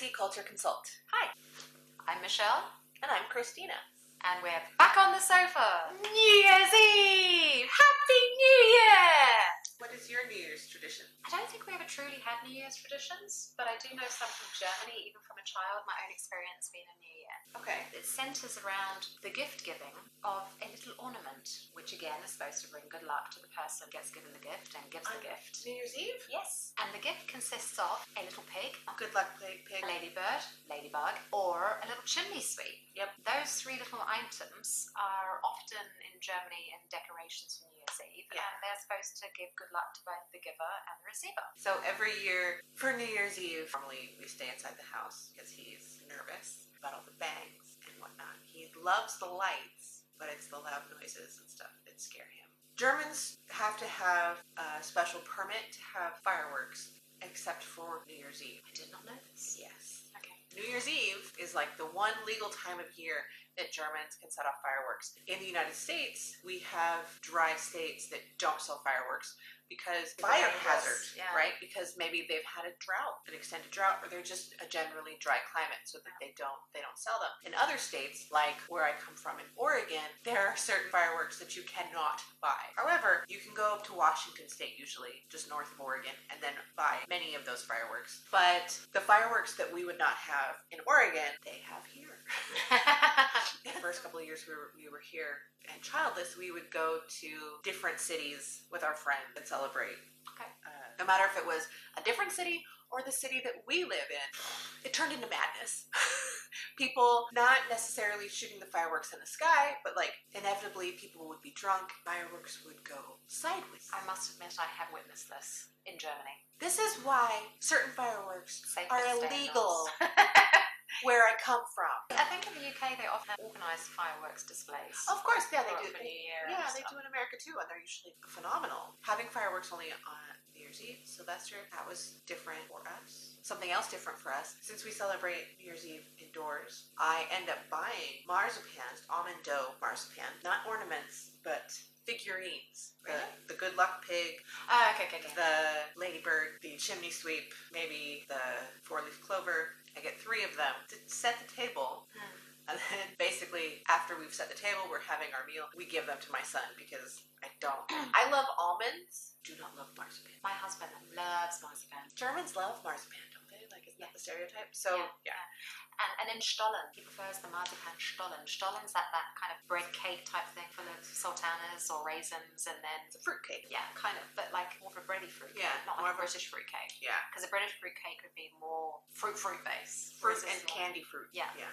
Fancy Culture Consult. Hi, I'm Michelle. And I'm Christina. And we're back on the sofa. New Year's Eve! Happy New Year! What is your New Year's tradition? I don't think we ever truly had New Year's traditions, but I do know some from Germany, even from a child, my own experience being a New Year. Okay. It centres around the gift giving of a little ornament, which again is supposed to bring good luck to the person who gets given the gift and gives the gift. New Year's Eve? Yes. And the gift consists of a little pig, Good luck, pig. a ladybird, ladybug, or a little chimney sweep. Yep. Those three little items are often in Germany in decorations for New Year's Eve, Yeah. and they're supposed to give good luck to both the giver and the receiver. So every year for New Year's Eve, normally we stay inside the house because he's nervous about all the bangs and whatnot. He loves the lights, but it's the loud noises and stuff that scare him. Germans have to have a special permit to have fireworks, except for New Year's Eve. I did not know this. Yes. Okay. New Year's Eve is like the one legal time of year that Germans can set off fireworks. In the United States, we have dry states that don't sell fireworks because fire hazard, yeah. right? Because maybe they've had a drought, an extended drought, or they're just a generally dry climate, so that they don't sell them. In other states, like where I come from in Oregon, there are certain fireworks that you cannot buy. However, you can go up to Washington State, usually just north of Oregon, and then buy many of those fireworks. But the fireworks that we would not have in Oregon, they have here. The first couple of years we were here and childless, we would go to different cities with our friends and celebrate. Okay. No matter if it was a different city or the city that we live in, it turned into madness. People not necessarily shooting the fireworks in the sky, but like inevitably people would be drunk, fireworks would go sideways. I must admit I have witnessed this in Germany. This is why certain fireworks Safe are to stay illegal indoors. where I come from. I think in the UK they often have organised fireworks displays. Of course, yeah, they For do. New Year Yeah, and they stuff. do in America too, and they're usually phenomenal. Having fireworks only on New Year's Eve, Silvester, that was different for us. Something else different for us, since we celebrate New Year's Eve indoors, I end up buying marzipans, almond dough marzipan, not ornaments, but figurines. Really? The good luck pig, Okay. the ladybird, the chimney sweep, maybe the four-leaf clover. I get 3 of them to set the table. And then basically, after we've set the table, we're having our meal, we give them to my son because I don't. I love almonds, do not love marzipan. My husband loves marzipan. Germans love marzipan, don't they? Like, isn't that the stereotype? So, yeah. And in Stollen, he prefers the marzipan Stollen. Stollen's that kind of bread cake type thing full of sultanas or raisins, and then It's a fruitcake. yeah, kind of, but like more of a bready fruit cake, Yeah, not more like a of a- British fruit cake. Yeah. Because a British fruit cake would be more fruit based. Fruit and candy fruit. Yeah. Yeah.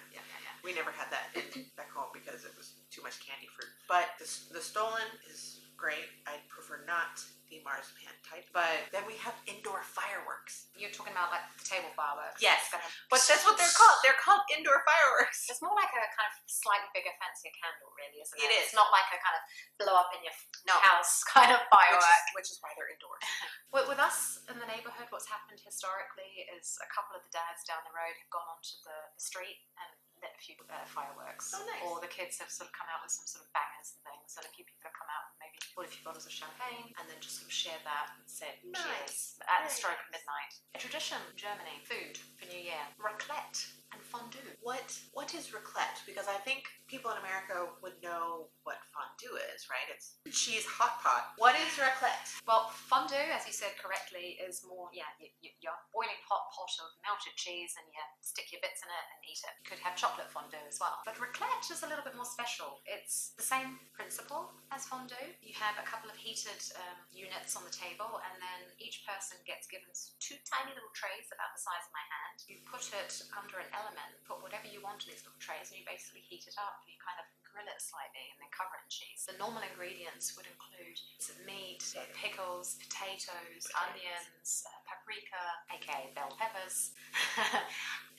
We never had that back home because it was too much candy fruit. But the Stollen is great. I prefer not the marzipan type. But then we have indoor fireworks. You're talking about like the table fireworks. Yes. It's kind of- But that's what they're called. They're called indoor fireworks. It's more like a kind of slightly bigger, fancier candle, really, isn't it? It is. It's not like a kind of blow up in your No. house kind of firework. Which is why they're indoors. With us in the neighbourhood, what's happened historically is a couple of the dads down the road have gone onto the street and lit a few fireworks. Oh, nice. Or the kids have sort of come out with some sort of bangers and things, and a few people have come out and maybe bought a few bottles of champagne and then just sort of shared that and said cheers at the stroke of midnight. A tradition in Germany, food for New Year, raclette and fondue. What is raclette? Because I think people in America would know what fondue is, right? It's cheese hot pot. What is raclette? Well, fondue, as you said correctly, is more, your boiling hot pot of melted cheese and you stick your bits in it and eat it. You could have chocolate fondue as well. But raclette is a little bit more special. It's the same principle as fondue. You have a couple of heated units on the table, and then each person gets given 2 tiny little trays about the size of my hand. You put it under an element, put whatever you want in these little trays, and you basically heat it up. You kind of grill it slightly and then cover it in cheese. The normal ingredients would include some meat, pickles, potatoes, onions, paprika, aka bell peppers,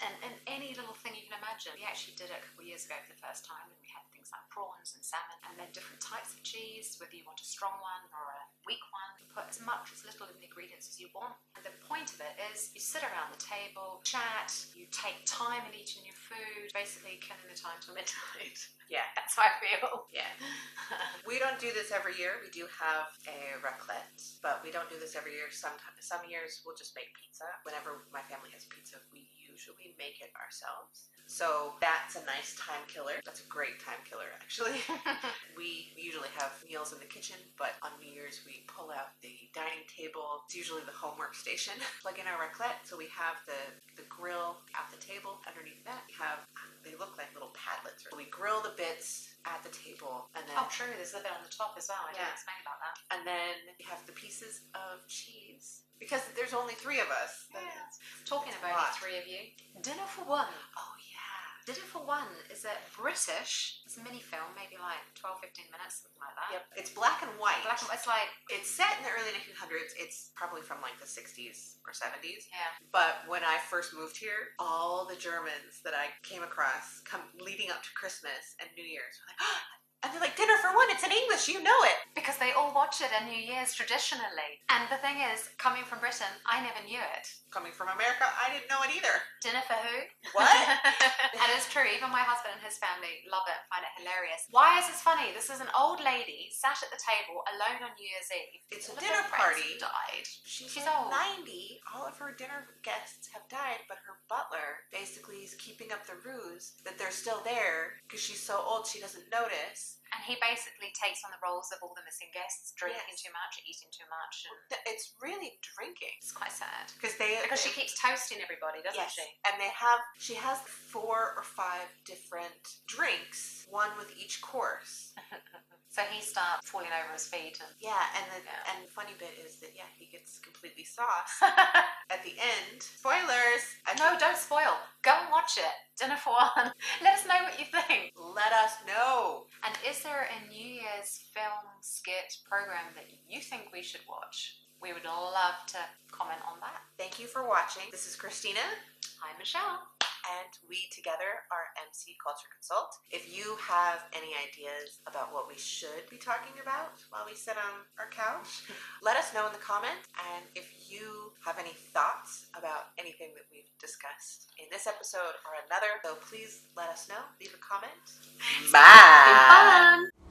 and any little thing you can imagine. We actually did it a couple of years ago for the first time, and we had things like prawns and salmon, and then different types of cheese, whether you want a strong one or a weak one. You put as much, as little of the ingredients as you want. And the point of it is you sit around the table, chat, you take time in eating your food, basically killing the time till midnight. Yeah. That's how I feel. Yeah. We don't do this every year. We do have a raclette, but we don't do this every year. Some years we'll just make pizza. Whenever my family has pizza, we use usually make it ourselves. So that's a nice time killer. That's a great time killer, actually. We usually have meals in the kitchen, but on New Year's we pull out the dining table. It's usually the home workstation. Plug in our raclette, so we have the grill at the table. Underneath that, they look like little padlets. We grill the bits at the table, and then true, there's a bit on the top as well. I didn't explain about that. And then we have the pieces of cheese because there's only 3 of us. Talking of only 3 of you, Dinner for One. Oh yeah. Dinner for One is a British. It's a mini film, maybe like 12-15 minutes, something like that. Yep. It's black and white. It's like It's set in the early 1900s. It's probably from like the 60s or 70s. Yeah. But when I first moved here, all the Germans that I came across leading up to Christmas and New Year's were like, and they're like, Dinner for One, it's in English, you know it. Because they all watch it at New Year's traditionally. And the thing is, coming from Britain, I never knew it. Coming from America, I didn't know it either. Dinner for who? What? And it's true, even my husband and his family love it, find it hilarious. Why is this funny? This is an old lady sat at the table alone on New Year's Eve. It's a All of dinner her friends party. Died. She's old. 90. All of her dinner guests have died, but her butler basically is keeping up the ruse that they're still there because she's so old she doesn't notice. And he basically takes on the roles of all the missing guests, drinking too much, eating too much. And It's really drinking. it's quite sad. Because she keeps toasting everybody, doesn't she? And she has 4 or 5 different drinks, one with each course. So he starts falling over his feet. And And the funny bit is that, he gets completely sauced at the end. Spoilers! No, don't spoil. Go and watch it. Dinner for One. Let us know what you think. Let us know. And is there a New Year's film, skit, program that you think we should watch? We would love to comment on that. Thank you for watching. This is Christina. I'm Michelle. And we together are MC Culture Consult. If you have any ideas about what we should be talking about while we sit on our couch, let us know in the comments. And if you have any thoughts about anything that we've discussed in this episode or another, so please let us know. Leave a comment. Bye. Fun.